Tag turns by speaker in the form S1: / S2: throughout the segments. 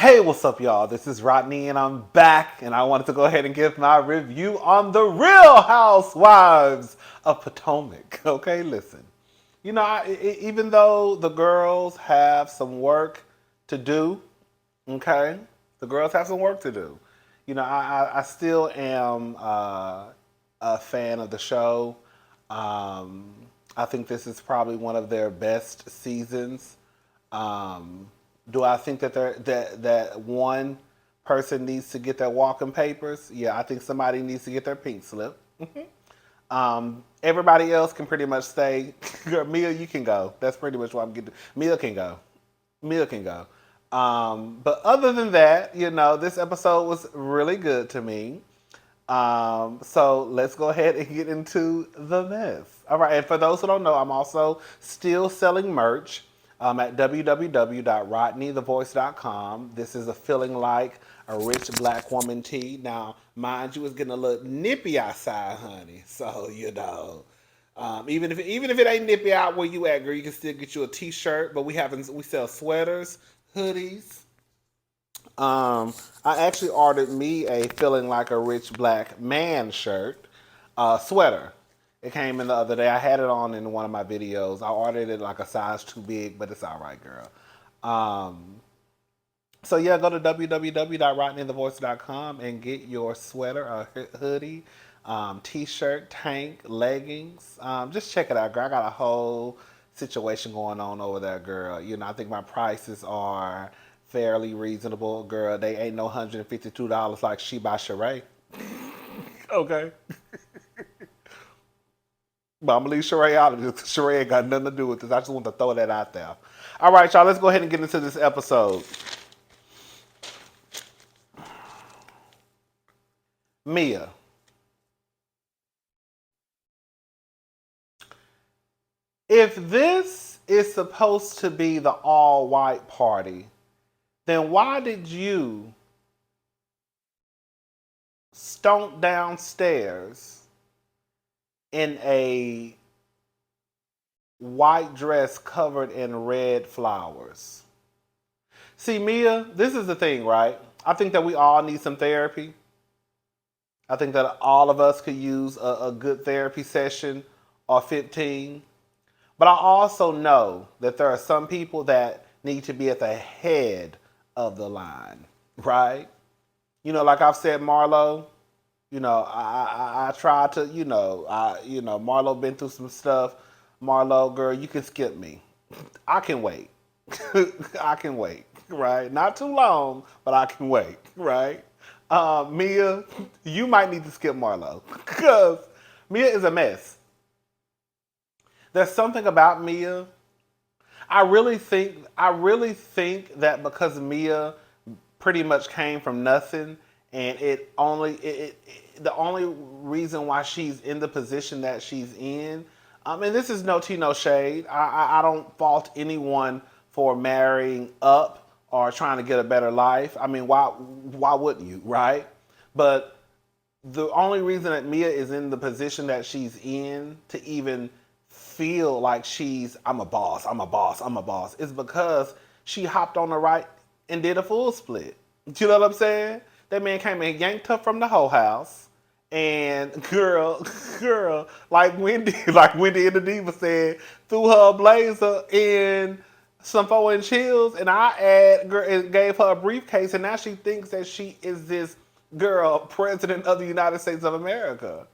S1: Hey, what's up, y'all? This is Rodney, and I'm back, and I wanted to go ahead and give my review on the Real Housewives of Potomac. Okay, listen. Even though the girls have some work to do, okay, the girls have some work to do. I still am a fan of the show. Um, I think this is probably one of their best seasons. Um, do I think that one person needs to get their walking papers? Yeah, I think somebody needs to get their pink slip. Everybody else can pretty much stay. Mia, you can go. That's pretty much what I'm getting. Mia can go. Mia can go. But other than that, this episode was really good to me. So let's go ahead and get into the mess. All right, and for those who don't know, I'm also still selling merch at www.rodneythavoice.com. This is a feeling like a rich black woman tee. Now, mind you, it's getting a little nippy outside, honey. So even if it ain't nippy out where you at, girl, you can still get you a t-shirt. But we sell sweaters, hoodies. I actually ordered me a feeling like a rich black man shirt, sweater. It came in the other day. I had it on in one of my videos. I ordered it like a size too big, but it's all right, girl. So yeah, go to www.rodneythavoice.com and get your sweater, a hoodie, t-shirt, tank, leggings. Just check it out, girl. I got a whole situation going on over there, girl. I think my prices are fairly reasonable, girl. They ain't no $152 like She by Sheree. Okay. But I'm gonna leave Sheree out of this because Sheree ain't got nothing to do with this. I just want to throw that out there. All right, y'all, let's go ahead and get into this episode. Mia. If this is supposed to be the all-white party, then why did you stomp downstairs in a white dress covered in red flowers? See, Mia, this is the thing, right? I think that we all need some therapy. I think that all of us could use a good therapy session or 15. But I also know that there are some people that need to be at the head of the line, right? Like I've said, Marlo, I try to, Marlo been through some stuff. Marlo, girl, you can skip me. I can wait. I can wait, right? Not too long, but I can wait, right? Mia, you might need to skip Marlo because Mia is a mess. There's something about Mia. I really think that because Mia pretty much came from nothing, and the only reason why she's in the position that she's in, and this is no tea, no shade. I don't fault anyone for marrying up or trying to get a better life. I mean, why wouldn't you, right? But the only reason that Mia is in the position that she's in to even feel like I'm a boss, I'm a boss, I'm a boss, is because she hopped on the right and did a full split. Do you know what I'm saying? That man came and yanked her from the whole house. And girl, like Wendy in the Diva said, threw her a blazer in some 4-inch heels, and and gave her a briefcase, and now she thinks that she is this girl, president of the United States of America.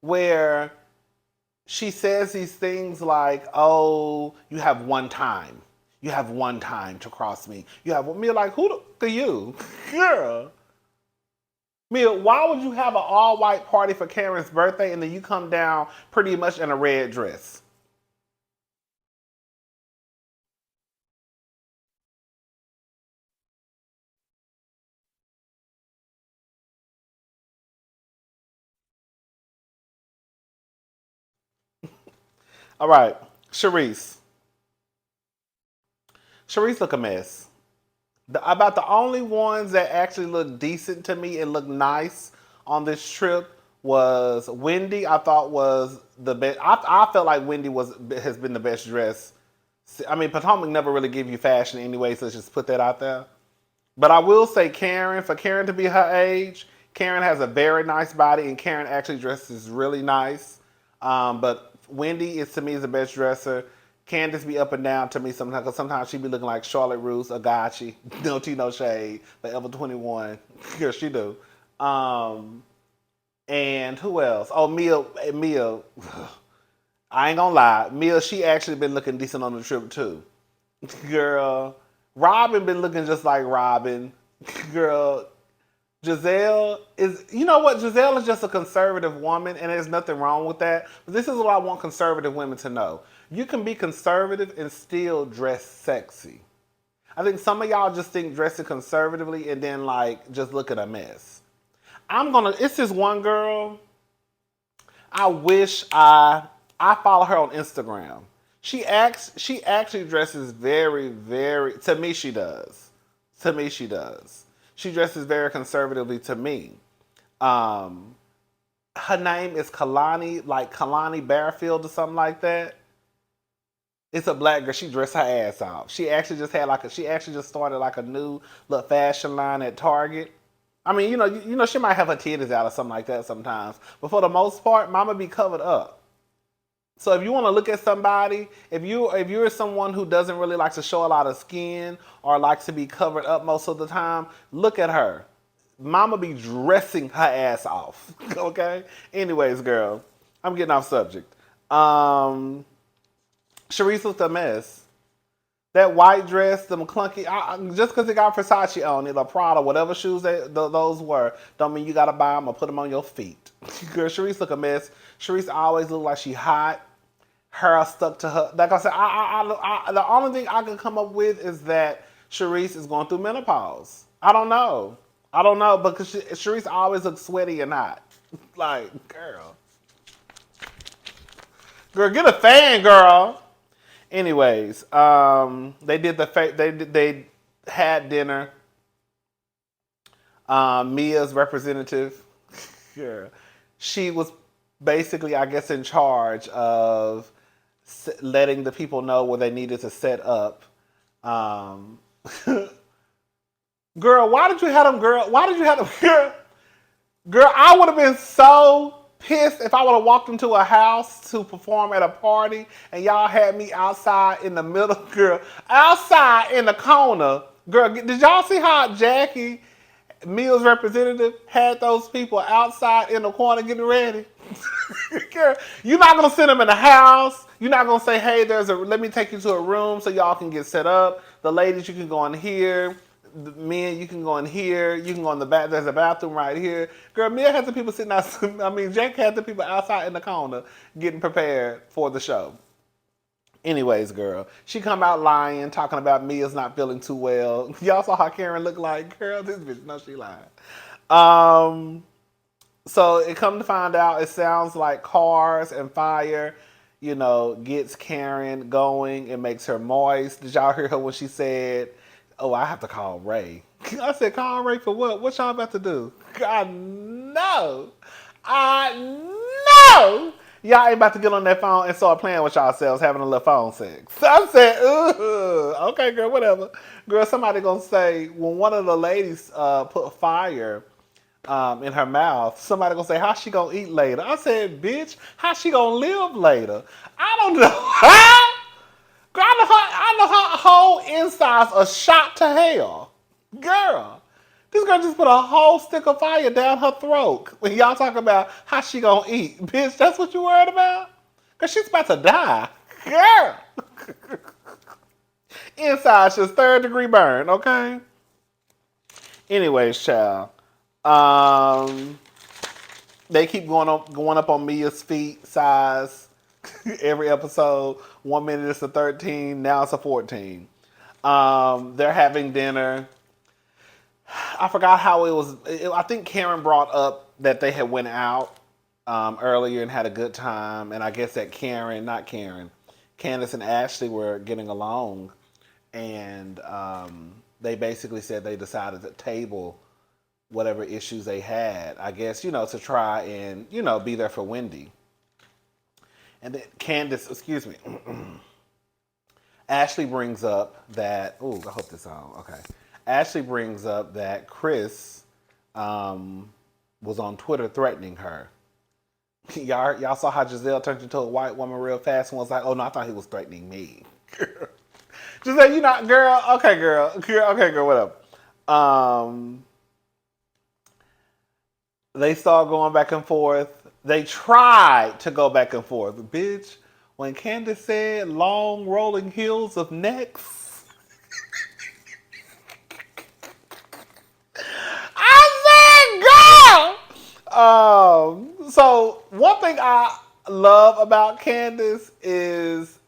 S1: Where she says these things like, "Oh, you have one time. You have one time to cross me. You have me." Like, who the fuck are you, girl? Mia, why would you have an all-white party for Karen's birthday and then you come down pretty much in a red dress? All right, Sharice. Sharice look a mess. About the only ones that actually look decent to me and look nice on this trip was Wendy. I thought was the best. I felt like Wendy has been the best dressed I mean, Potomac never really give you fashion anyway, so let's just put that out there. But I will say Karen, for Karen to be her age, Karen has a very nice body, and Karen actually dresses really nice. But Wendy is to me is the best dresser. Candace be up and down to me sometimes, because sometimes she be looking like Charlotte Russe, Agachi, no tea, no shade, Forever 21. Yeah, she do. Um, and who else? Oh, Mia. I ain't gonna lie, Mia, she actually been looking decent on the trip too. Girl, Robin been looking just like Robin. Girl, Giselle is, you know what? Giselle is just a conservative woman, and there's nothing wrong with that. But this is what I want conservative women to know. You can be conservative and still dress sexy. I think some of y'all just think dressing conservatively and then like just look at a mess. It's this one girl. I wish I follow her on Instagram. She actually dresses very, very, to me she does. To me she does. She dresses very conservatively to me. Um, Her name is Kalani, like Kalani Bearfield or something like that. It's a black girl. She dressed her ass off. She actually just started like a new little fashion line at Target. I mean, she might have her titties out or something like that sometimes. But for the most part, mama be covered up. So if you want to look at somebody, if you're someone who doesn't really like to show a lot of skin or likes to be covered up most of the time, look at her. Mama be dressing her ass off. Okay? Anyways, girl, I'm getting off subject. Sharice looked a mess. That white dress, them clunky, just because it got Versace on it, or Prada, whatever shoes those were, don't mean you got to buy them or put them on your feet. Girl, Sharice look a mess. Sharice always look like she hot. Hair stuck to her. Like I said, the only thing I can come up with is that Sharice is going through menopause. I don't know. Because Sharice always looks sweaty and hot. Like, girl, get a fan, girl. Anyways, they had dinner. Mia's representative, yeah, she was basically, I guess, in charge of letting the people know where they needed to set up. Um, Girl, why did you have them? Girl? Girl, I would have been so pissed if I would have walked into a house to perform at a party and y'all had me outside in the middle, girl. Outside in the corner. Girl, did y'all see how Jackie, Mills representative, had those people outside in the corner getting ready? Girl, you're not going to send them in the house. You're not going to say, hey, let me take you to a room so y'all can get set up. The ladies, you can go in here. The men, you can go in here. You can go in the back. There's a bathroom right here. Girl, Mia had the people sitting out. Jack had the people outside in the corner getting prepared for the show. Anyways, girl, she come out lying, talking about Mia's not feeling too well. Y'all saw how Karen looked like. Girl, this bitch, no, she lied. So it come to find out, it sounds like cars and fire, gets Karen going. It makes her moist. Did y'all hear her when she said, oh, I have to call Ray? I said, call Ray for what? What y'all about to do? I know. Y'all ain't about to get on that phone and start playing with yourselves, having a little phone sex. So I said, ooh, okay, girl, whatever. Girl, somebody gonna say, when one of the ladies put fire in her mouth, somebody gonna say, how she gonna eat later? I said, bitch, how she gonna live later? I don't know. Girl, I know her whole inside's a shot to hell. Girl, this girl just put a whole stick of fire down her throat. When y'all talk about how she gonna eat. Bitch, that's what you worried about? Because she's about to die. Girl. Inside's just 3rd-degree burn, okay? Anyways, child. They keep going up on Mia's feet size every episode. 1 minute it's a 13, now it's a 14. They're having dinner. I forgot how it was. I think Karen brought up that they had went out earlier and had a good time. And I guess that Candace and Ashley were getting along. And they basically said they decided to table whatever issues they had, I guess, to try and, be there for Wendy. And then Ashley brings up that. Oh, I hope this on. Okay. Ashley brings up that Chris was on Twitter threatening her. Y'all saw how Giselle turned into a white woman real fast and was like, "Oh no, I thought he was threatening me." Giselle, you not girl. Okay, girl. Okay, girl. Whatever. Um, they started going back and forth. They tried to go back and forth. Bitch, when Candace said long rolling hills of necks, I said, girl! So one thing I love about Candace is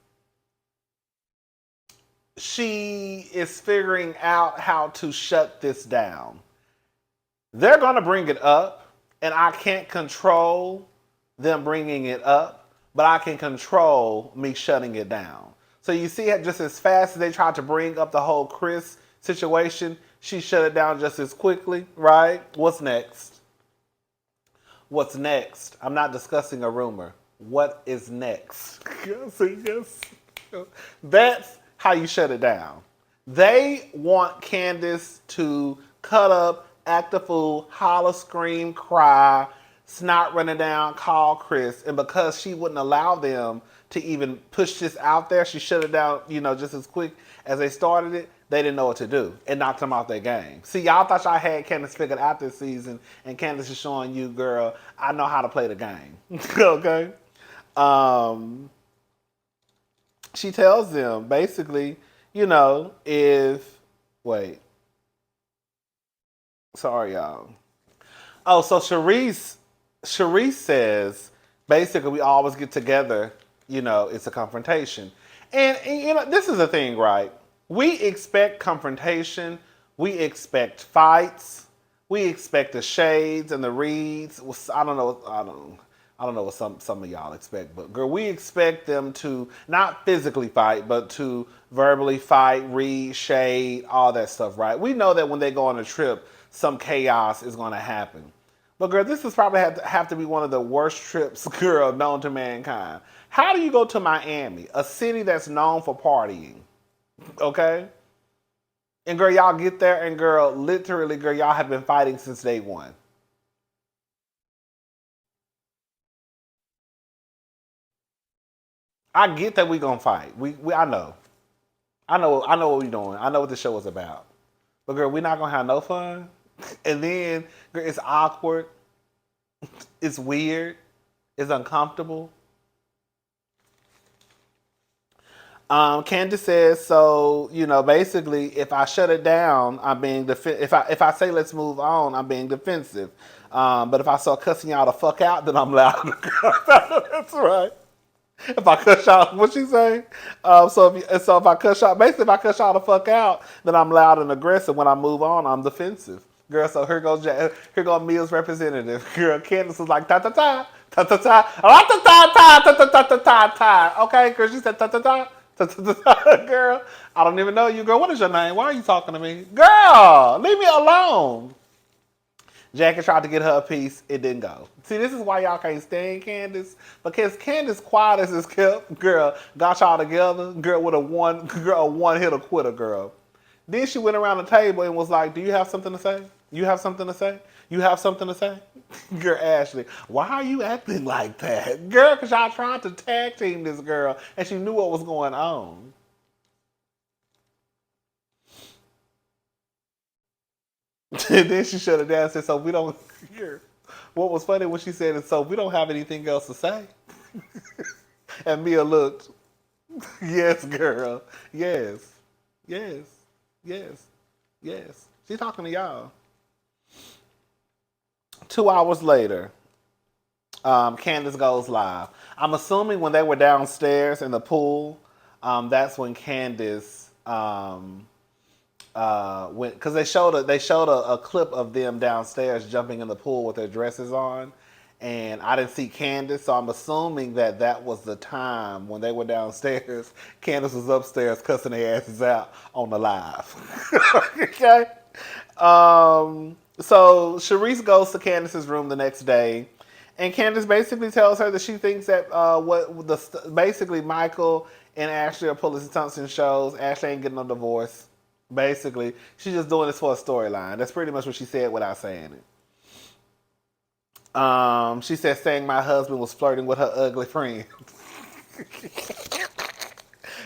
S1: she is figuring out how to shut this down. They're going to bring it up, and I can't control them bringing it up, but I can control me shutting it down. So you see, just as fast as they tried to bring up the whole Chris situation, she shut it down just as quickly, right? What's next? What's next? I'm not discussing a rumor. What is next? Yes. That's how you shut it down. They want Candace to cut up, act a fool, holler, scream, cry, snot running down, call Chris. And because she wouldn't allow them to even push this out there, she shut it down, just as quick as they started it. They didn't know what to do. It knocked them off their game. See, y'all thought y'all had Candace figured out this season, and Candace is showing you, girl, I know how to play the game. Okay? She tells them, basically, wait. Sorry, y'all. Oh, so Sharice says, basically, we always get together, it's a confrontation. And this is the thing, right? We expect confrontation. We expect fights. We expect the shades and the reads. I don't know what some of y'all expect, but girl, we expect them to not physically fight, but to verbally fight, read, shade, all that stuff, right? We know that when they go on a trip, some chaos is going to happen. But girl, this is probably have to be one of the worst trips, girl, known to mankind. How do you go to Miami, a city that's known for partying? Okay? And girl, y'all get there and girl, literally, girl, y'all have been fighting since day one. I get that we gonna fight. I know. I know what we doing. I know what the show is about. But girl, we not gonna have no fun. And then, girl, it's awkward. It's weird. It's uncomfortable. Candace says, so, basically, if I shut it down, I'm being if I say let's move on, I'm being defensive. But if I start cussing y'all the fuck out, then I'm loud. That's right. If I cuss y'all, what she say? So if I cuss y'all, basically if I cuss y'all the fuck out, then I'm loud and aggressive. When I move on, I'm defensive. Girl, so here goes Mia's representative. Girl, Candace was like ta ta ta ta ta ta ta ta ta ta ta ta ta ta. Okay, girl, she said ta ta ta ta ta ta. Girl, I don't even know you, girl. What is your name? Why are you talking to me, girl? Leave me alone. Jackie tried to get her a piece. It didn't go. See, this is why y'all can't stand Candace. Because Candace quiet as is kept, girl, got y'all together, girl, with a one hit quitter, girl. Then she went around the table and was like, do you have something to say? You have something to say? You have something to say? Girl, Ashley, why are you acting like that? Girl, because y'all tried to tag team this girl and she knew what was going on. And then she shut it down and said, so we don't hear. What was funny when she said, so we don't have anything else to say. And Mia looked, yes, girl. Yes. Yes. Yes. Yes. She's talking to y'all. 2 hours later, Candace goes live. I'm assuming when they were downstairs in the pool, that's when Candace went, because they showed a clip of them downstairs jumping in the pool with their dresses on, and I didn't see Candace, so I'm assuming that was the time when they were downstairs. Candace was upstairs cussing their asses out on the live. Okay. So Sharice goes to Candace's room the next day, and Candace basically tells her that she thinks that basically Michael and Ashley are pulling Thompson shows. Ashley ain't getting no divorce. Basically, she's just doing this for a storyline. That's pretty much what she said without saying it. She said saying my husband was flirting with her ugly friend.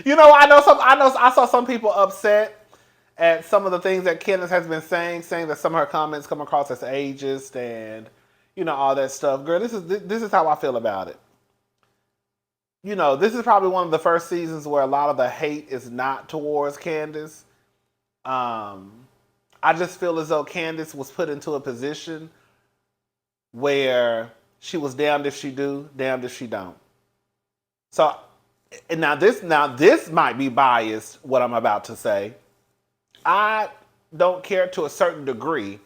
S1: I saw some people upset at some of the things that Candace has been saying that some of her comments come across as ageist and all that stuff. Girl, this is how I feel about it. This is probably one of the first seasons where a lot of the hate is not towards Candace. I just feel as though Candace was put into a position where she was damned if she do, damned if she don't. So, now this might be biased, what I'm about to say. I don't care to a certain degree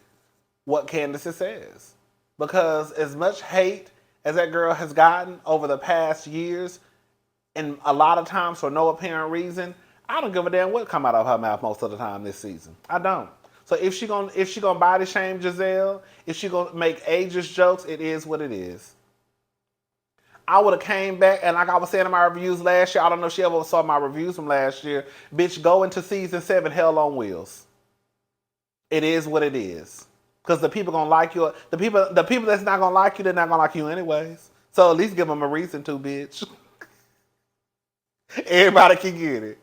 S1: what Candace says. Because as much hate as that girl has gotten over the past years, and a lot of times for no apparent reason, I don't give a damn what come out of her mouth most of the time this season. I don't. So if she gonna body shame Giselle, if she gonna make ageist jokes, it is what it is. I would have came back, and like I was saying in my reviews last year, I don't know if she ever saw my reviews from last year. Bitch, go into season 7 hell on wheels. It is what it is. Because the people gonna like you. The people that's not gonna like you, they're not gonna like you anyways. So at least give them a reason to, bitch. Everybody can get it.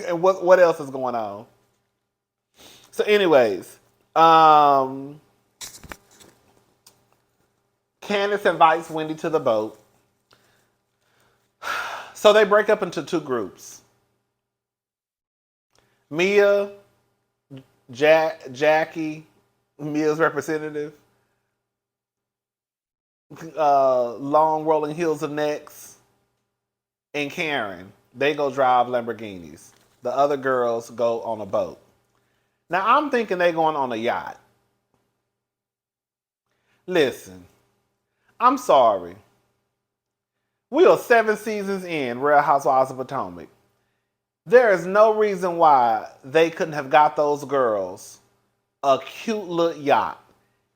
S1: And what else is going on? So anyways, Candace invites Wendy to the boat. So they break up into 2 groups. Mia, Jackie, Mia's representative, long rolling heels of necks, and Karen. They go drive Lamborghinis. The other girls go on a boat. Now I'm thinking they going on a yacht. Listen, I'm sorry. We are 7 seasons in Real Housewives of Potomac. There is no reason why they couldn't have got those girls a cute little yacht.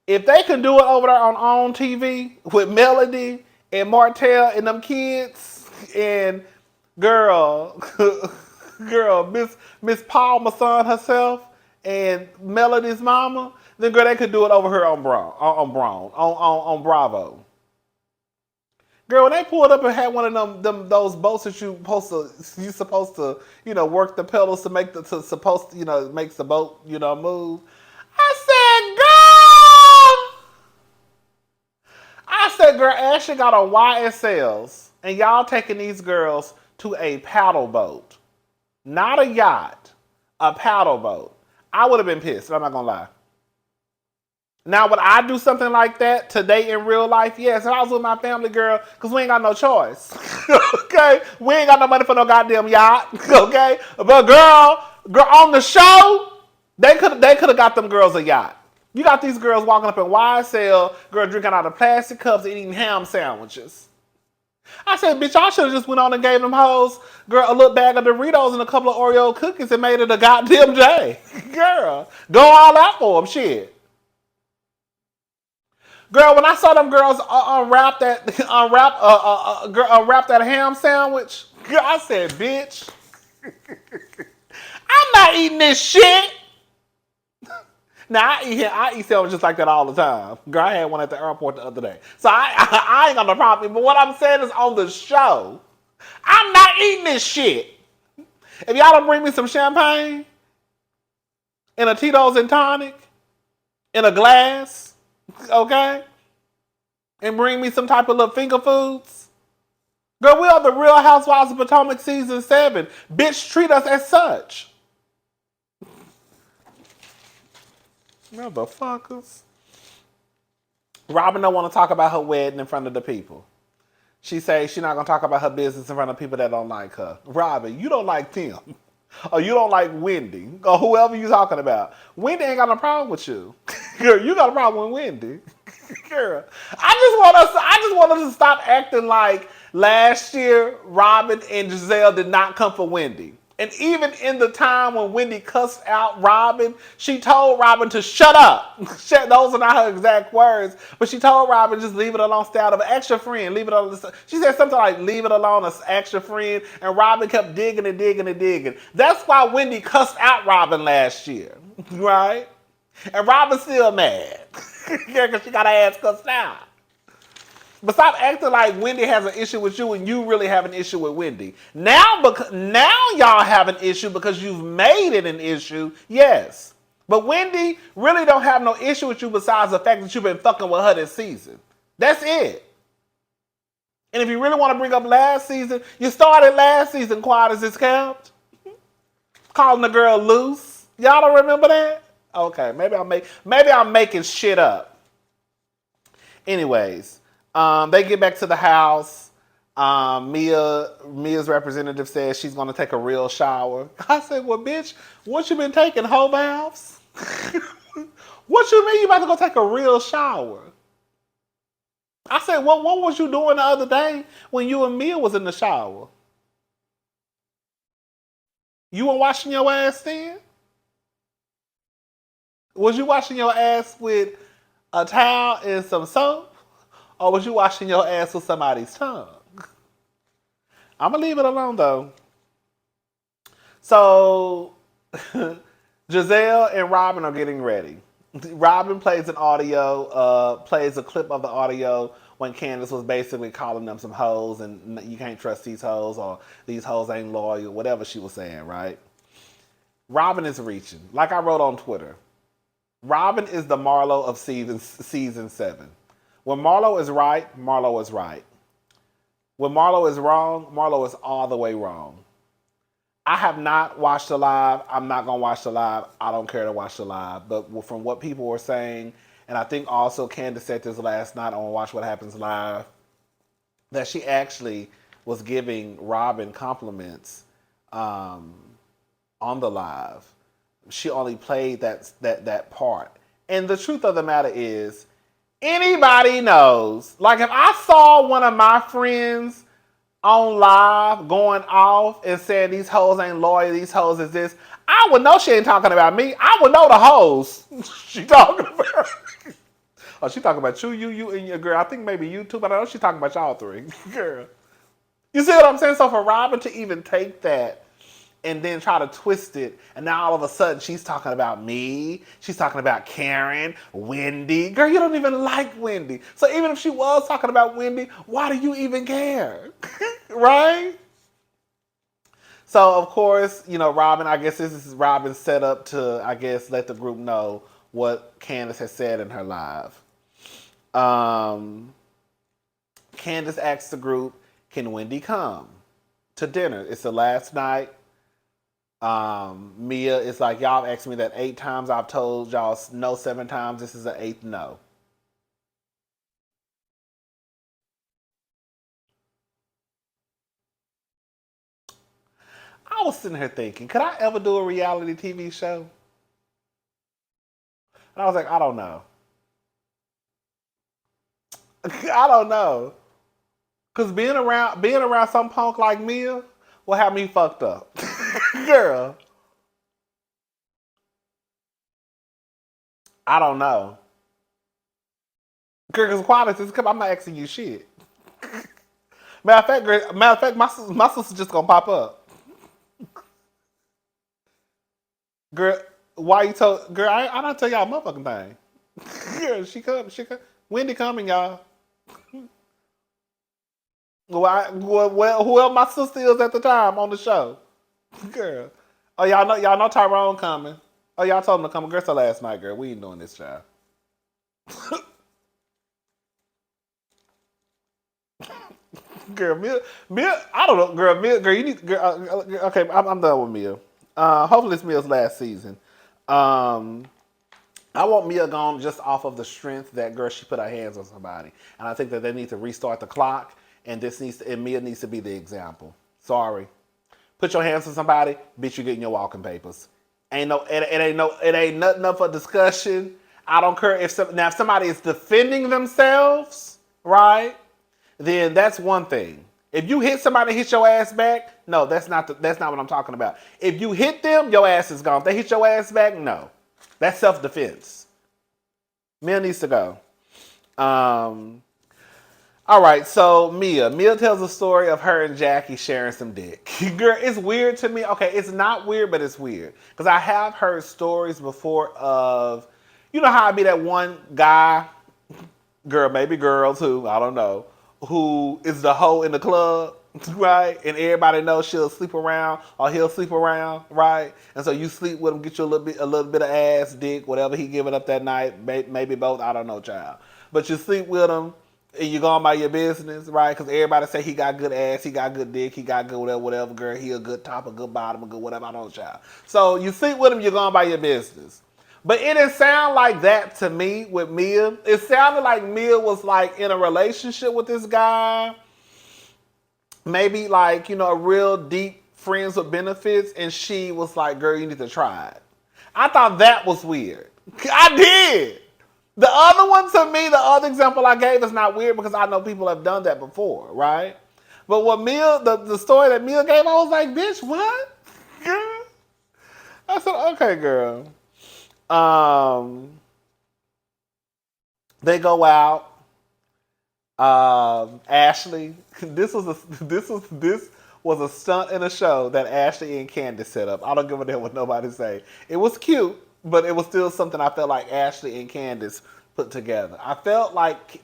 S1: If they can do it over there on TV with Melody and Martell and them kids and girl, Miss Palmer's son herself and Melody's mama, then girl, they could do it over here on Bravo. Girl, when they pulled up and had one of those boats that you supposed to work the pedals to make makes the boat move. I said, girl, Ashley got a YSLs, and y'all taking these girls to a paddle boat, not a yacht, a paddle boat. I would have been pissed. I'm not gonna lie. Now, would I do something like that today in real life? Yes, if I was with my family, girl, because we ain't got no choice. Okay? We ain't got no money for no goddamn yacht. Okay? But girl, on the show, they could have got them girls a yacht. You got these girls walking up in YSL, girl drinking out of plastic cups, eating ham sandwiches. I said, bitch, I should have just went on and gave them hoes, girl, a little bag of Doritos and a couple of Oreo cookies and made it a goddamn day. Girl, go all out for them, shit. Girl, when I saw them girls unwrap that ham sandwich, girl, I said, bitch, I'm not eating this shit. Now, I eat sandwiches like that all the time. Girl, I had one at the airport the other day. So I ain't got no problem. But what I'm saying is on the show, I'm not eating this shit. If y'all don't bring me some champagne and a Tito's and tonic in a glass, okay, and bring me some type of little finger foods, girl, we are the Real Housewives of Potomac season 7. Bitch, treat us as such. Motherfuckers. Robin don't want to talk about her wedding in front of the people. She says she's not going to talk about her business in front of people that don't like her. Robin, you don't like Tim. Or you don't like Wendy. Or whoever you talking about. Wendy ain't got no problem with you. Girl, you got a problem with Wendy. Girl. I just want us to stop acting like last year Robin and Giselle did not come for Wendy. And even in the time when Wendy cussed out Robin, she told Robin to shut up. Those are not her exact words, but she told Robin just leave it alone, stay out of it. Ask your friend, leave it alone. She said something like leave it alone, ask your friend, and Robin kept digging and digging and digging. That's why Wendy cussed out Robin last year, right? And Robin's still mad. Yeah, because she got her ass cussed out. But stop acting like Wendy has an issue with you and you really have an issue with Wendy. Now y'all have an issue because you've made it an issue, yes. But Wendy really don't have no issue with you besides the fact that you've been fucking with her this season. That's it. And if you really want to bring up last season, you started last season quiet as it's kept. Calling the girl loose. Y'all don't remember that? Okay, maybe I'm making shit up. Anyways. They get back to the house. Mia's representative says she's going to take a real shower. I said, well, bitch, what you been taking, hoe baths? What you mean you about to go take a real shower? I said, well, what was you doing the other day when you and Mia was in the shower? You weren't washing your ass then? Was you washing your ass with a towel and some soap? Or was you washing your ass with somebody's tongue? I'm going to leave it alone, though. So, Giselle and Robin are getting ready. Robin plays an audio, plays a clip of the audio when Candace was basically calling them some hoes and you can't trust these hoes or these hoes ain't loyal, whatever she was saying, right? Robin is reaching. Like I wrote on Twitter, Robin is the Marlo of season 7. When Marlo is right, Marlo is right. When Marlo is wrong, Marlo is all the way wrong. I have not watched the live. I'm not going to watch the live. I don't care to watch the live. But from what people were saying, and I think also Candace said this last night on Watch What Happens Live, that she actually was giving Robin compliments on the live. She only played that part. And the truth of the matter is, anybody knows. Like if I saw one of my friends on live going off and saying these hoes ain't loyal, these hoes is this, I would know she ain't talking about me. I would know the hoes she talking about. Oh, she talking about you and your girl. I think maybe you too, but I know she talking about y'all three. Girl. You see what I'm saying? So for Robin to even take that and then try to twist it, and now all of a sudden she's talking about me, she's talking about Karen, Wendy. Girl, you don't even like Wendy. So even if she was talking about Wendy, why do you even care? Right? So of course, Robin, I guess this is Robin's set up to, I guess, let the group know what Candace has said in her live. Candace asked the group, can Wendy come to dinner? It's the last night. Mia is like, y'all asked me that 8 times. I've told y'all no 7 times. This is the 8th no. I was sitting here thinking, could I ever do a reality TV show? And I was like, I don't know. I don't know. Because being around some punk like Mia will have me fucked up. Girl. I don't know. Girl, because quality is I'm not asking you shit. Matter of fact, my sister just gonna pop up. Girl, why you told girl, I don't tell y'all a motherfucking thing. Girl, she come. Wendy coming, y'all. Well, whoever my sister is at the time on the show. Girl. Oh, y'all know Tyrone coming. Oh, y'all told him to come. Girl, so last night, girl. We ain't doing this, child. Girl, Mia, I don't know, girl, you need, girl, okay, I'm done with Mia. Hopefully it's Mia's last season. I want Mia gone just off of the strength that, girl, she put her hands on somebody. And I think that they need to restart the clock, and Mia needs to be the example. Sorry. Put your hands on somebody, bitch, you getting your walking papers. It ain't nothing up for discussion. I don't care if somebody is defending themselves, right? Then that's one thing. If you hit somebody and hit your ass back, no, that's not what I'm talking about. If you hit them, your ass is gone. If they hit your ass back, no. That's self-defense. Mia needs to go. All right, so Mia tells a story of her and Jackie sharing some dick. Girl, it's weird to me. Okay, it's not weird, but it's weird. Because I have heard stories before of, you know how I be that one guy, girl, maybe girl too, I don't know, who is the hoe in the club, right? And everybody knows she'll sleep around or he'll sleep around, right? And so you sleep with him, get you a little bit of ass, dick, whatever he giving up that night, maybe both, I don't know, child. But you sleep with him and you go about your business, right? Because everybody say he got good ass, he got good dick, he got good whatever, girl. He a good top, a good bottom, a good whatever, I don't know, child. So you sleep with him, you're going about your business. But it didn't sound like that to me with Mia. It sounded like Mia was like in a relationship with this guy. Maybe like, you know, a real deep friends with benefits. And she was like, girl, you need to try it. I thought that was weird. I did. The other one to me, the other example I gave is not weird because I know people have done that before, right? But what Mia, the story that Mia gave, I was like, bitch, what? Girl? I said, okay, girl. They go out. Ashley, this was a stunt in a show that Ashley and Candace set up. I don't give a damn what nobody say. It was cute, but it was still something I felt like Ashley and Candace put together. I felt like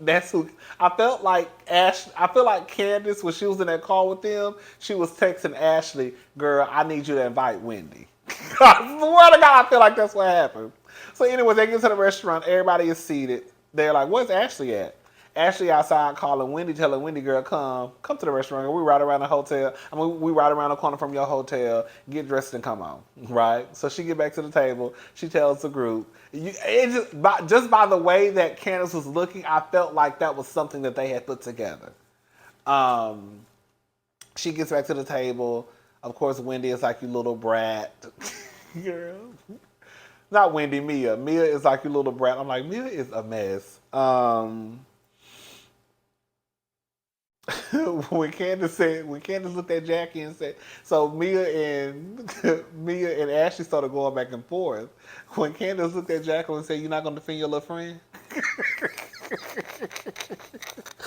S1: Candace, when she was in that call with them, she was texting Ashley, girl, I need you to invite Wendy. I swear to God, I feel like that's what happened. So anyway, they get to the restaurant. Everybody is seated. They're like, where's Ashley at? Ashley outside calling Wendy, telling Wendy, girl, come to the restaurant. We right around the hotel. We right around the corner from your hotel. Get dressed and come on, right? So she get back to the table. She tells the group. Just by the way that Candace was looking, I felt like that was something that they had put together. She gets back to the table. Of course, Wendy is like, you little brat. Girl. Not Wendy, Mia. Mia is like, you little brat. I'm like, Mia is a mess. When Candace looked at Jackie and said, so Mia and Ashley started going back and forth. When Candace looked at Jackie and said, you're not going to defend your little friend?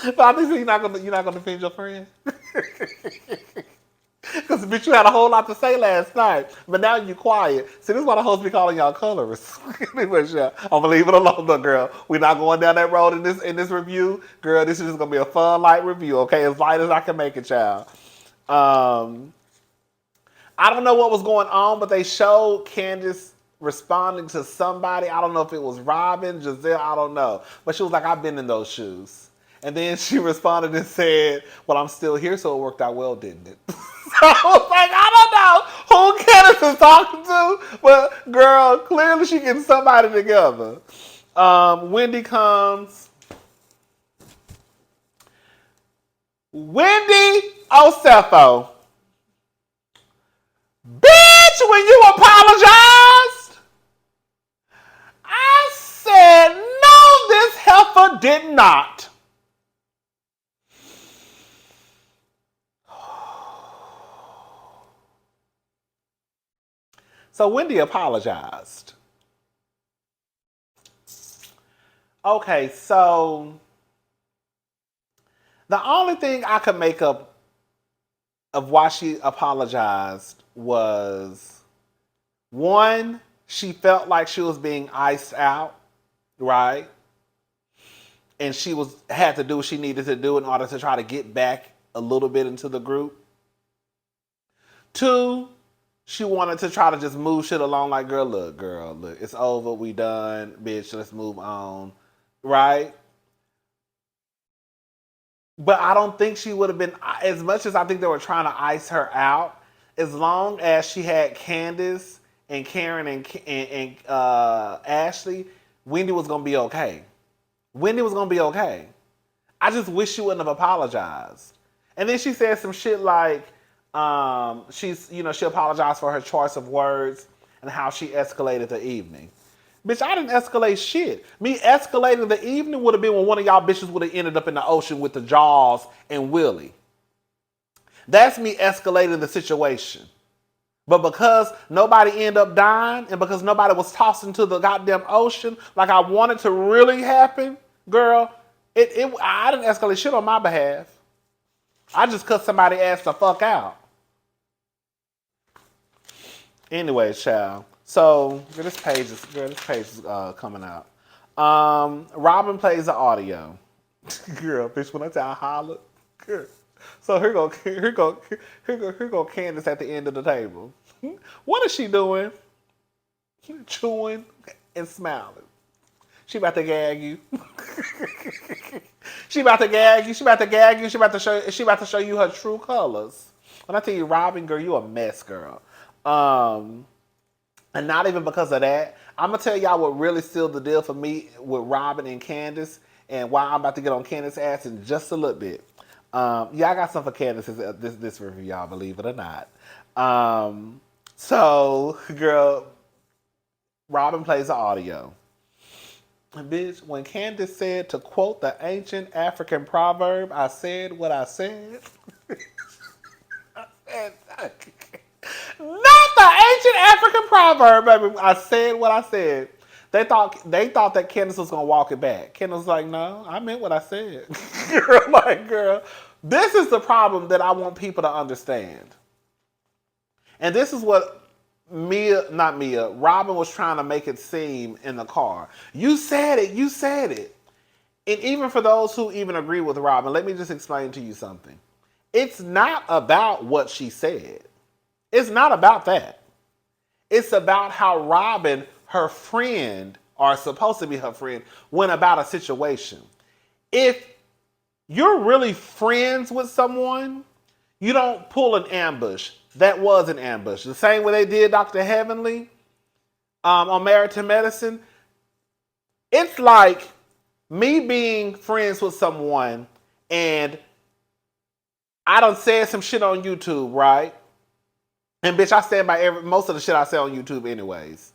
S1: So I think you're not gonna defend your friend. Because bitch, you had a whole lot to say last night, but now you're quiet. See, this is why the hosts be calling y'all colorists. I'm gonna leave it alone, though, girl. We're not going down that road in this review, girl. This is just gonna be a fun, light review, okay? As light as I can make it, child. I don't know what was going on, but they showed Candace responding to somebody. I don't know if it was Robin, Giselle, I don't know. But she was like, I've been in those shoes. And then she responded and said, well, I'm still here, so it worked out well, didn't it? So I was like, I don't know who Candace is talking to, but girl, clearly she getting somebody together. Wendy comes. Wendy Osefo. Bitch, when you apologized, I said, no, this heifer did not. So Wendy apologized. Okay, so the only thing I could make up of why she apologized was, one, she felt like she was being iced out, right? And she had to do what she needed to do in order to try to get back a little bit into the group. Two, she wanted to try to just move shit along like, girl, look, it's over, we done, bitch, let's move on, right? But I don't think she would have been, as much as I think they were trying to ice her out, as long as she had Candace and Karen and Ashley, Wendy was going to be okay. Wendy was going to be okay. I just wish she wouldn't have apologized. And then she said some shit like, she apologized for her choice of words and how she escalated the evening. Bitch, I didn't escalate shit. Me escalating the evening would have been when one of y'all bitches would have ended up in the ocean with the Jaws and Willie. That's me escalating the situation. But because nobody ended up dying and because nobody was tossed into the goddamn ocean like I wanted to really happen, girl, I didn't escalate shit on my behalf. I just cut somebody ass the fuck out. Anyway, child. So this page is coming out. Robin plays the audio. Girl, bitch, when I tell I holler, girl. So here go Candace at the end of the table. What is she doing? Chewing and smiling. She about to gag you. She about to gag you. She about to gag you. She about to show you her true colors. When I tell you, Robin, girl, you a mess, girl. And not even because of that. I'm gonna tell y'all what really sealed the deal for me with Robin and Candace, and why I'm about to get on Candace's ass in just a little bit. Yeah, I got something for Candace this review, y'all, believe it or not. So, girl, Robin plays the audio. Bitch, when Candace said, to quote the ancient African proverb, I said what I said. Not the ancient African proverb, baby. I said what I said. They thought that Candace was gonna walk it back. Candace was like, no, I meant what I said. Girl, this is the problem that I want people to understand. And this is what Robin was trying to make it seem in the car. You said it. And even for those who even agree with Robin, let me just explain to you something. It's not about what she said. It's not about that. It's about how Robin, her friend, or supposed to be her friend, went about a situation. If you're really friends with someone, you don't pull an ambush. That was an ambush. The same way they did Dr. Heavenly on Married to Medicine. It's like me being friends with someone and I done said some shit on YouTube, right? And bitch, I stand by most of the shit I say on YouTube anyways.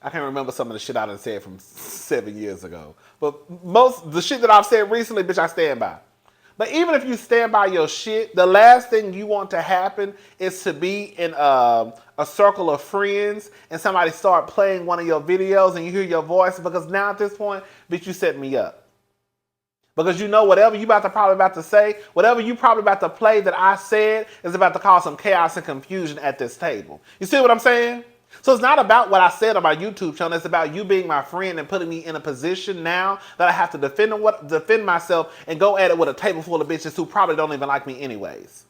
S1: I can't remember some of the shit I done said from 7 years ago. But the shit that I've said recently, bitch, I stand by. But even if you stand by your shit, the last thing you want to happen is to be in a circle of friends and somebody start playing one of your videos and you hear your voice, because now at this point, bitch, you set me up. Because you know whatever you probably about to say, whatever you probably about to play that I said is about to cause some chaos and confusion at this table. You see what I'm saying? So it's not about what I said on my YouTube channel. It's about you being my friend and putting me in a position now that I have to defend myself and go at it with a table full of bitches who probably don't even like me anyways.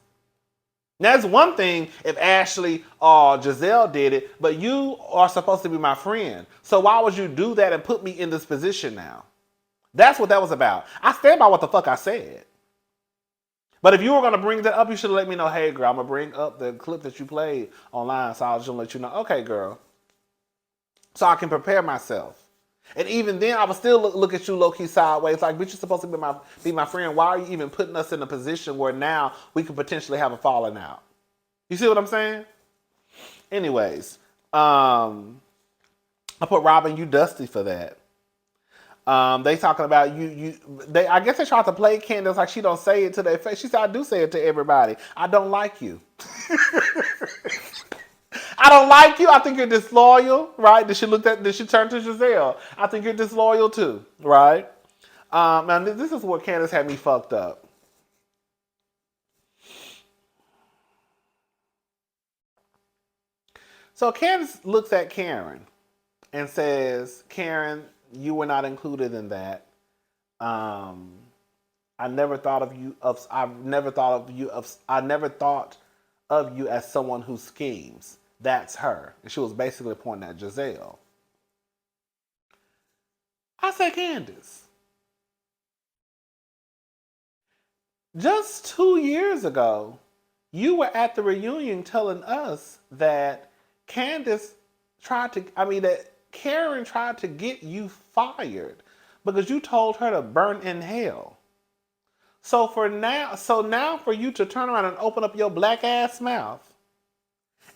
S1: Now, it's one thing if Ashley or Giselle did it, but you are supposed to be my friend. So why would you do that and put me in this position now? That's what that was about. I stand by what the fuck I said. But if you were going to bring that up, you should have let me know, hey, girl, I'm going to bring up the clip that you played online, so I'll just let you know, okay, girl. So I can prepare myself. And even then, I would still look at you low-key sideways, like, bitch, you're supposed to be my friend. Why are you even putting us in a position where now we could potentially have a falling out? You see what I'm saying? Anyways, I put Robin, you dusty for that. They talking about you. I guess they tried to play Candace like she don't say it to their face. She said, I do say it to everybody. I don't like you. I don't like you. I think you're disloyal, right? Did she turn to Giselle? I think you're disloyal too, right? Now this is where Candace had me fucked up. So Candace looks at Karen and says, Karen, you were not included in that. I never thought of you as someone who schemes. That's her. And she was basically pointing at Giselle. I said, Candace, just 2 years ago, you were at the reunion telling us that that Karen tried to get you fired because you told her to burn in hell. So now for you to turn around and open up your black ass mouth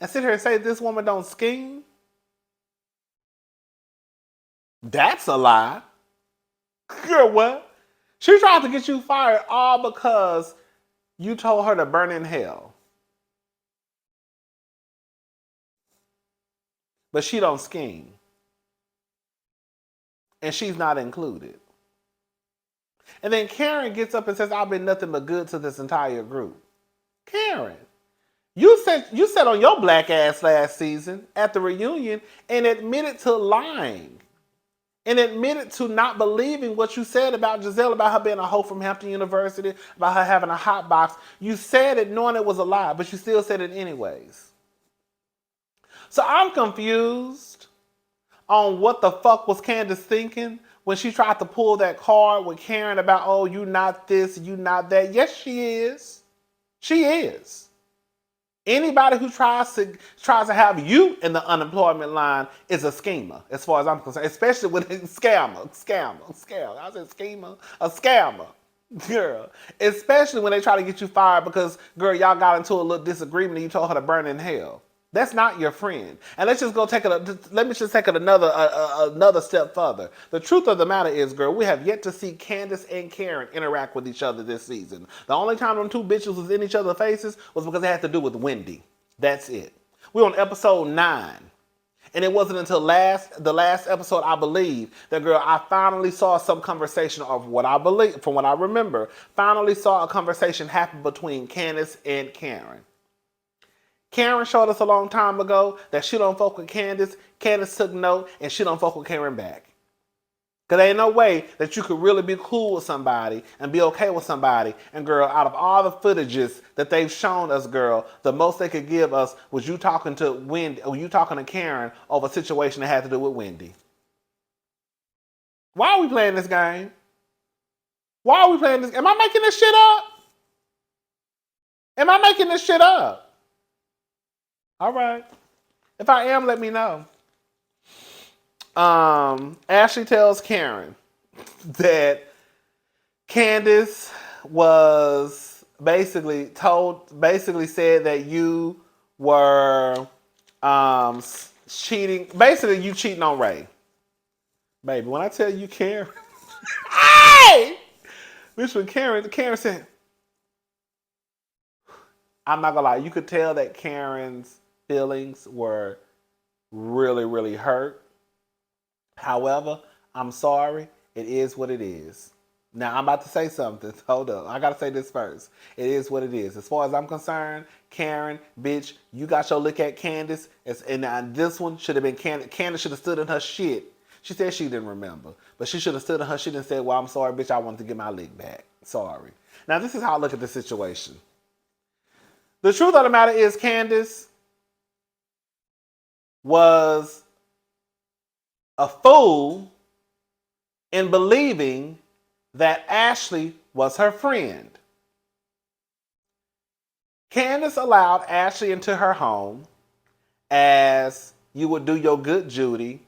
S1: and sit here and say this woman don't scheme, that's a lie. Girl, what? She tried to get you fired all because You told her to burn in hell. But she don't scheme. And she's not included. And then Karen gets up and says, I've been nothing but good to this entire group. Karen, you said on your black ass last season at the reunion and admitted to lying. And admitted to not believing what you said about Giselle, about her being a hoe from Hampton University, about her having a hot box. You said it knowing it was a lie, but you still said it anyways. So I'm confused on what the fuck was Candace thinking when she tried to pull that card with Karen about, oh, you not this, you not that. Yes, she is. She is. Anybody who tries to have you in the unemployment line is a schemer, as far as I'm concerned. Especially with a scammer. I said schemer, a scammer, girl. Especially when they try to get you fired because, girl, y'all got into a little disagreement and you told her to burn in hell. That's not your friend. And let's just go take it. Let me just take it another step further. The truth of the matter is, girl, we have yet to see Candace and Karen interact with each other this season. The only time them two bitches was in each other's faces was because it had to do with Wendy. That's it. We're on episode 9. And it wasn't until the last episode, I believe, that, girl, I finally saw some conversation of what I believe, from what I remember, finally saw a conversation happen between Candace and Karen. Karen showed us a long time ago that she don't fuck with Candace. Candace took note and she don't fuck with Karen back. Because there ain't no way that you could really be cool with somebody and be okay with somebody. And, girl, out of all the footages that they've shown us, girl, the most they could give us was you talking to Wendy, or you talking to Karen over a situation that had to do with Wendy. Why are we playing this game? Why are we playing this? Am I making this shit up? Am I making this shit up? All right. If I am, let me know. Ashley tells Karen that Candace was basically said that you were cheating. Basically, you cheating on Ray. Baby, when I tell you Karen, hey! Which when Karen said, I'm not gonna lie, you could tell that Karen's feelings were really, really hurt. However, I'm sorry. It is what it is. Now, I'm about to say something. Hold up. I got to say this first. It is what it is. As far as I'm concerned, Karen, bitch, you got your look at Candace. And this one should have been Candace. Candace should have stood in her shit. She said she didn't remember. But she should have stood in her shit and said, well, I'm sorry, bitch. I wanted to get my lick back. Sorry. Now, this is how I look at the situation. The truth of the matter is Candace was a fool in believing that Ashley was her friend. Candace allowed Ashley into her home as you would do your good Judy,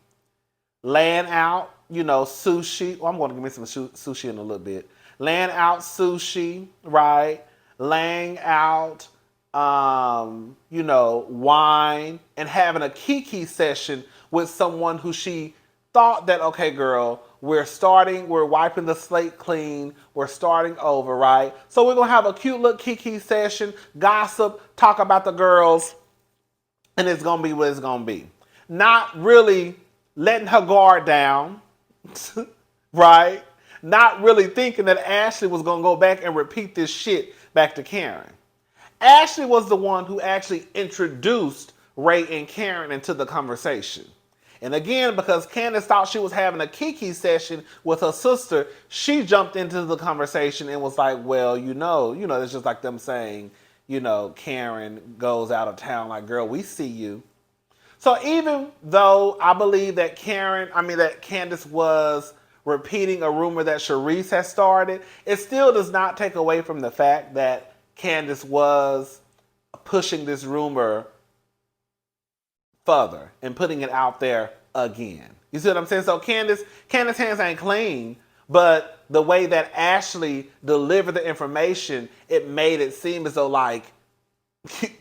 S1: laying out, sushi. Well, I'm going to give me some sushi in a little bit. Laying out sushi, right? Laying out wine and having a kiki session with someone who she thought that, okay, girl, we're wiping the slate clean, we're starting over, right? So we're going to have a cute little kiki session, gossip, talk about the girls, and it's going to be what it's going to be. Not really letting her guard down, right? Not really thinking that Ashley was going to go back and repeat this shit back to Karen. Ashley was the one who actually introduced Ray and Karen into the conversation. And again, because Candace thought she was having a kiki session with her sister, she jumped into the conversation and was like, well, it's just like them saying, Karen goes out of town like, girl, we see you. So even though I believe that Candace was repeating a rumor that Charisse has started, it still does not take away from the fact that Candace was pushing this rumor further and putting it out there again. You see what I'm saying? So Candace hands ain't clean, but the way that Ashley delivered the information, it made it seem as though like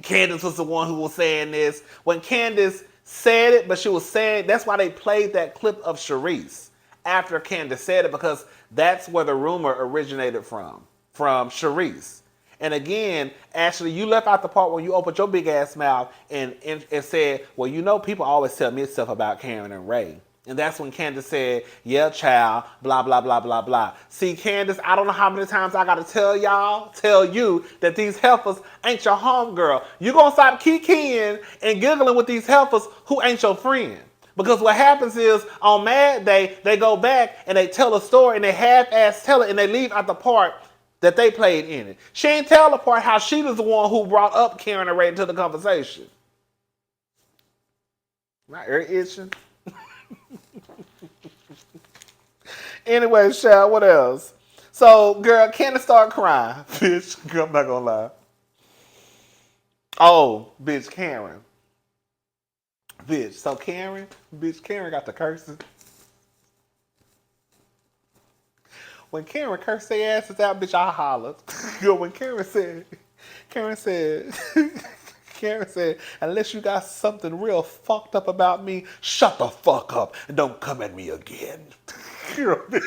S1: Candace was the one who was saying this. When Candace said it, but she was saying, that's why they played that clip of Charisse after Candace said it, because that's where the rumor originated from Charisse. And again, Ashley, you left out the part when you opened your big ass mouth and said, well, you know, people always tell me stuff about Karen and Ray. And that's when Candace said, yeah, child, blah, blah, blah, blah, blah. See, Candace, I don't know how many times I got to tell you that these heifers ain't your homegirl. You going to stop kikiing and giggling with these heifers who ain't your friend. Because what happens is, on Mad Day, they go back and they tell a story and they half-ass tell it and they leave out the part that they played in it. She ain't tell the part how she was the one who brought up Karen and Ray into the conversation. My ear itching. Anyway, Shal, what else? So, girl, Candace started crying. Bitch, girl, I'm not gonna lie. Oh, bitch, Karen. Bitch, so Karen got the curses. When Karen cursed their asses out, bitch, I hollered. When Karen said, unless you got something real fucked up about me, shut the fuck up and don't come at me again. Girl, bitch.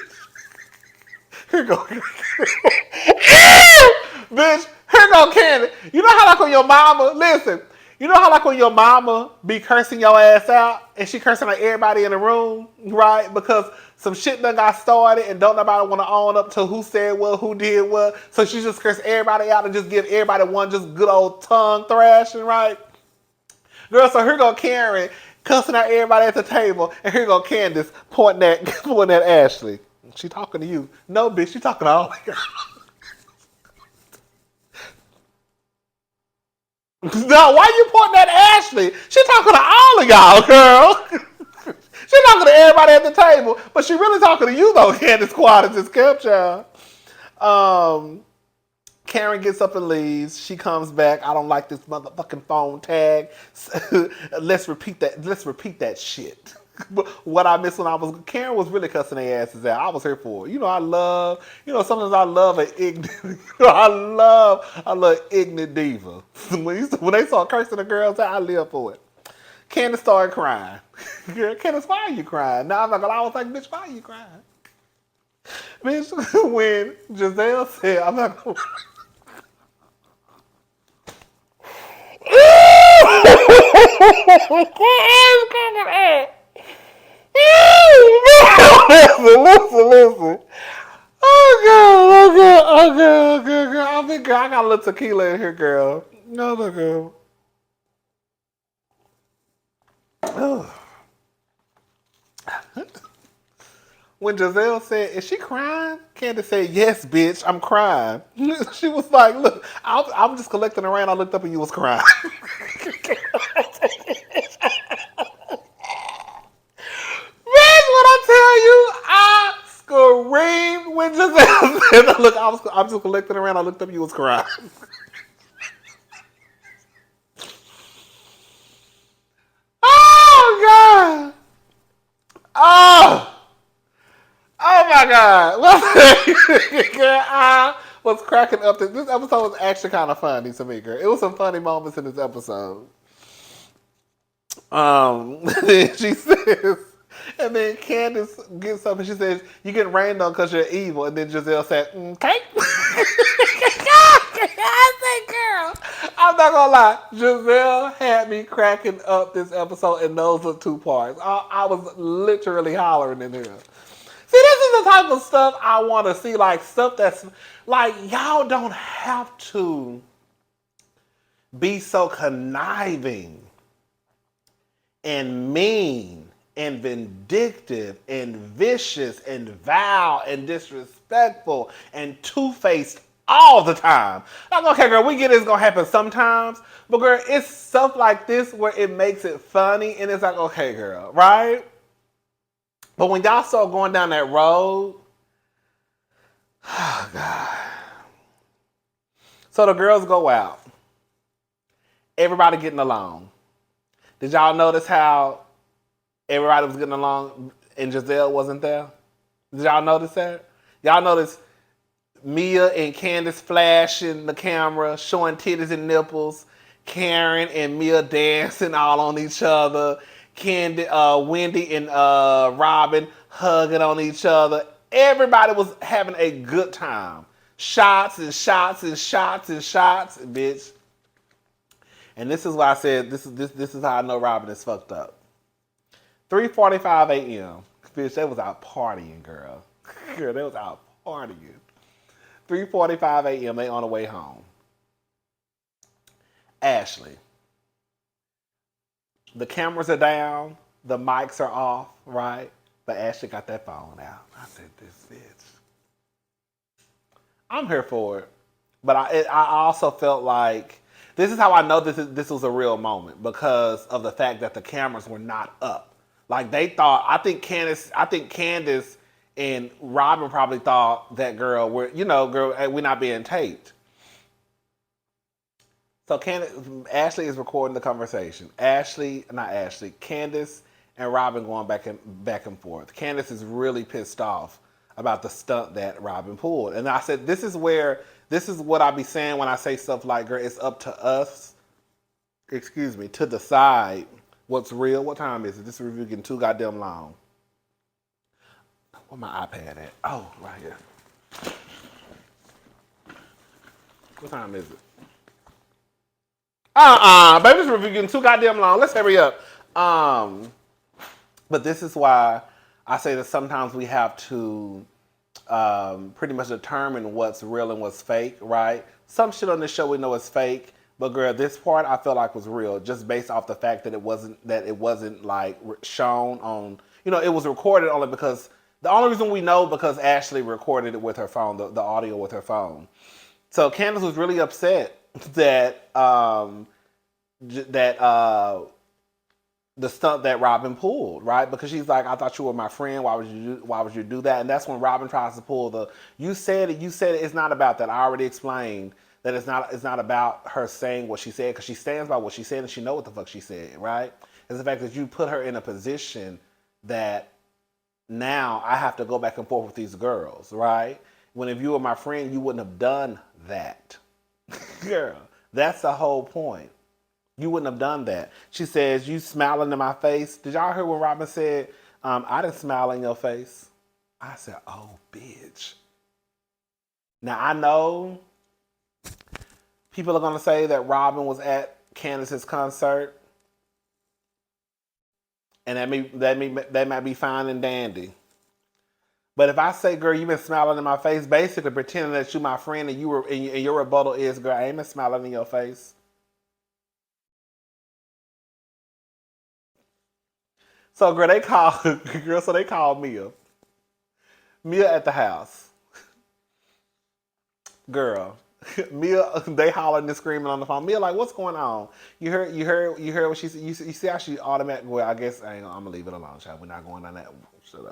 S1: Here go. Bitch, here go Candace. You know how like when your mama, listen, you know how like when your mama be cursing your ass out and she cursing like everybody in the room, right? Because some shit done got started and don't nobody want to own up to who said what, who did what. So she just curse everybody out and just give everybody one just good old tongue thrashing, right? Girl, so here go Karen cussing out everybody at the table, and here go Candace pointing at Ashley. She talking to you. No, bitch, she talking to all of y'all. No, why you pointing at Ashley? She talking to all of y'all, girl. She talking to everybody at the table, but she really talking to you though, Candace Quiet as kept, y'all. Karen gets up and leaves. She comes back. I don't like this motherfucking phone tag. Let's repeat that shit. What I missed when Karen was really cussing their asses out. I was here for it. Sometimes I love an ignorant, I love ignorant diva. When they saw cursing the girls out, I live for it. Candace started crying. Girl, Candace, why are you crying? Now I was like, bitch, why are you crying? Bitch, when Giselle said, I'm not gonna listen. Oh, girl. I got a little tequila in here, girl. No, look, girl. Oh. When Giselle said, is she crying? Candace said, yes, bitch, I'm crying. She was like, look, I'm just collecting around. I looked up and you was crying. Bitch, what I tell you, I screamed when Giselle said, look, I'm just collecting around. I looked up and you was crying. Oh, God. Oh my God! Girl, I was cracking up. This episode was actually kind of funny to me, girl. It was some funny moments in this episode. Then she says, and then Candace gets up and she says, "You get rained on because you're evil." And then Giselle said, "Okay." I said, "Girl, I'm not gonna lie." Giselle had me cracking up this episode, and those are two parts. I was literally hollering in here. See, this is the type of stuff I want to see, like stuff that's, like, y'all don't have to be so conniving and mean and vindictive and vicious and vile and disrespectful and two-faced all the time. Like, okay, girl, we get it's going to happen sometimes, but girl, it's stuff like this where it makes it funny and it's like, okay, girl, right? But when y'all start going down that road, oh God. So the girls go out. Everybody getting along. Did y'all notice how everybody was getting along and Giselle wasn't there? Did y'all notice that? Y'all notice Mia and Candace flashing the camera, showing titties and nipples, Karen and Mia dancing all on each other, Wendy and Robin hugging on each other. Everybody was having a good time. Shots and shots and shots and shots, bitch. And this is why I said this is how I know Robin is fucked up. 3:45 a.m. Bitch, they was out partying, girl. Girl, they was out partying. 3:45 a.m. They on the way home. Ashley. The cameras are down. The mics are off, right? But Ashley got that phone out. I said, this bitch. I'm here for it. But I also felt like, this is how I know this was a real moment, because of the fact that the cameras were not up. Like they thought, I think Candace and Robin probably thought that girl, we're not being taped. So Ashley is recording the conversation. Candace and Robin going back and forth. Candace is really pissed off about the stunt that Robin pulled. And I said, this is what I be saying when I say stuff like, girl, it's up to us, to decide what's real. What time is it? This review getting too goddamn long. Where my iPad at? Oh, right here. What time is it? Baby, this review getting too goddamn long. Let's hurry up. But this is why I say that sometimes we have to pretty much determine what's real and what's fake, right? Some shit on this show we know is fake, but girl, this part I felt like was real, just based off the fact that it wasn't like shown on, it was recorded only because the only reason we know because Ashley recorded it with her phone, the audio with her phone. So Candace was really upset that the stunt that Robin pulled, right? Because she's like, I thought you were my friend. Why would you do that? And that's when Robin tries to pull you said it. It's not about that. I already explained that it's not about her saying what she said, because she stands by what she said and she know what the fuck she said, right? It's the fact that you put her in a position that now I have to go back and forth with these girls, right? When if you were my friend, you wouldn't have done that. Girl, that's the whole point. You wouldn't have done that. She says, you smiling in my face. Did y'all hear what Robin said? I didn't smile in your face. I said, oh, bitch. Now, I know people are going to say that Robin was at Candace's concert. And that might be fine and dandy. But if I say, girl, you've been smiling in my face, basically pretending that you're my friend, and your rebuttal is, girl, I ain't been smiling in your face. So, girl, they called Mia. Mia at the house. Girl, Mia, they hollering and screaming on the phone. Mia like, what's going on? You heard what she said? You see how she automatically, well, I guess I'm going to leave it alone, child. We're not going on that. Shut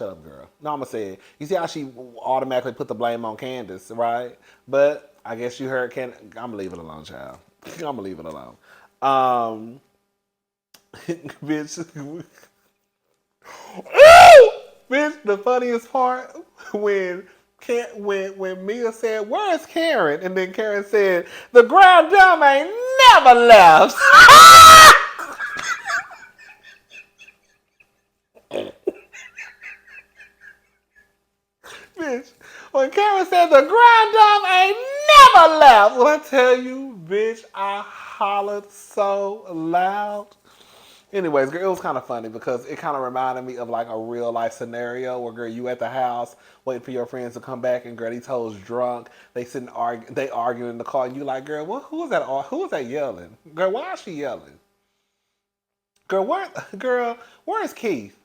S1: up, girl. No, I'm going to say it. You see how she automatically put the blame on Candace, right? But I guess you heard Candace. I'm going to leave it alone, child. I'm going to leave it alone. Bitch. Bitch, the funniest part when Mia said, where's Karen? And then Karen said, the ground dumb ain't never left. Bitch, when Karen said the ground dumb ain't never left. When I tell you, bitch, I hollered so loud. Anyways, girl, it was kind of funny because it kind of reminded me of like a real life scenario where, girl, you at the house waiting for your friends to come back, and girl, these hoes drunk. They arguing in the car, and you like, girl, who is that yelling? Girl, why is she yelling? Girl, where is Keith?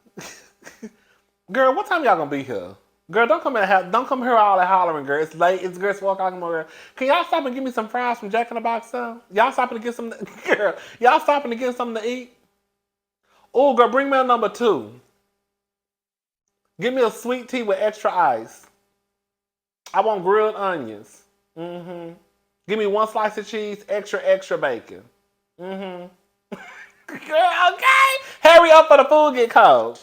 S1: Girl, what time y'all gonna be here? Girl, don't come here all that hollering, girl. It's late. It's girl 4 o'clock in the morning. Can y'all stop and give me some fries from Jack in the Box, though? Y'all stopping to get some, girl? Y'all stopping to get something to eat? Oh, girl, bring me a number 2. Give me a sweet tea with extra ice. I want grilled onions. Mm-hmm. Give me 1 slice of cheese, extra bacon. Mm-hmm. Girl, okay? Hurry up for the food get cold.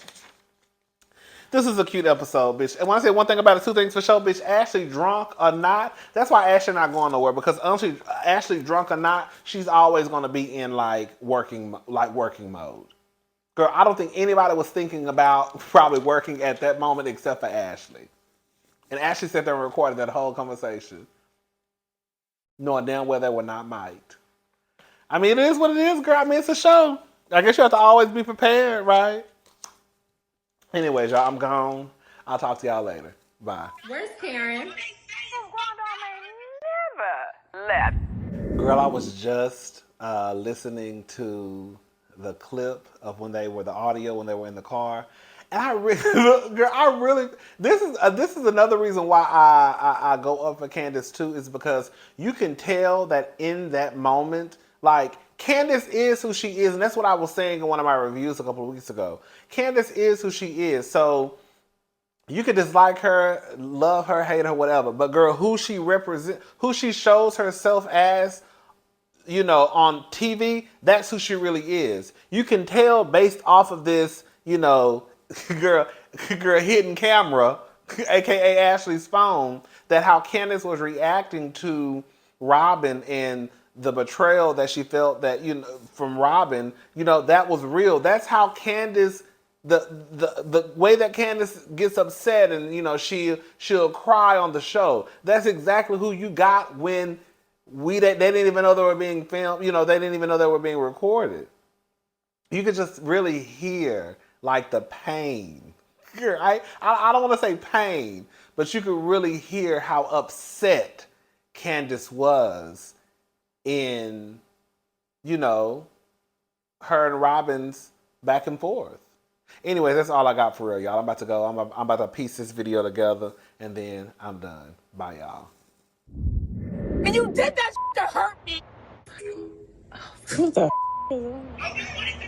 S1: This is a cute episode, bitch. And when I say one thing about it, 2 things for sure, bitch. Ashley drunk or not, that's why Ashley not going nowhere. Because honestly, Ashley drunk or not, she's always going to be in working mode. Girl, I don't think anybody was thinking about probably working at that moment except for Ashley. And Ashley sat there and recorded that whole conversation, knowing damn well they were not mic'd. I mean, it is what it is, girl. I mean, it's a show. I guess you have to always be prepared, right? Anyways, y'all, I'm gone. I'll talk to y'all later. Bye.
S2: Where's Karen?
S3: Never left.
S1: Girl, I was just listening to the clip of when they were the audio when they were in the car, and I really, girl, this is another reason why I go up for Candace too, is because you can tell that in that moment, like Candace is who she is, and that's what I was saying in one of my reviews a couple of weeks ago. Candace is who she is, so you could dislike her, love her, hate her, whatever. But girl, who she represents, who she shows herself as, you know, on TV, that's who she really is. You can tell based off of this, you know, girl hidden camera, aka Ashley's phone, that how Candace was reacting to Robin and the betrayal that she felt that, you know, from Robin, you know, that was real. That's how Candace, the way that Candace gets upset and, you know, she'll cry on the show. That's exactly who you got when they didn't even know they were being filmed. You know, they didn't even know they were being recorded. You could just really hear like the pain. I don't want to say pain, but you could really hear how upset Candace was in, you know, her and Robin's back and forth. Anyway, that's all I got for real, y'all. I'm about to go. I'm about to piece this video together, and then I'm done. Bye, y'all.
S3: And you did that to hurt me.
S4: Who the is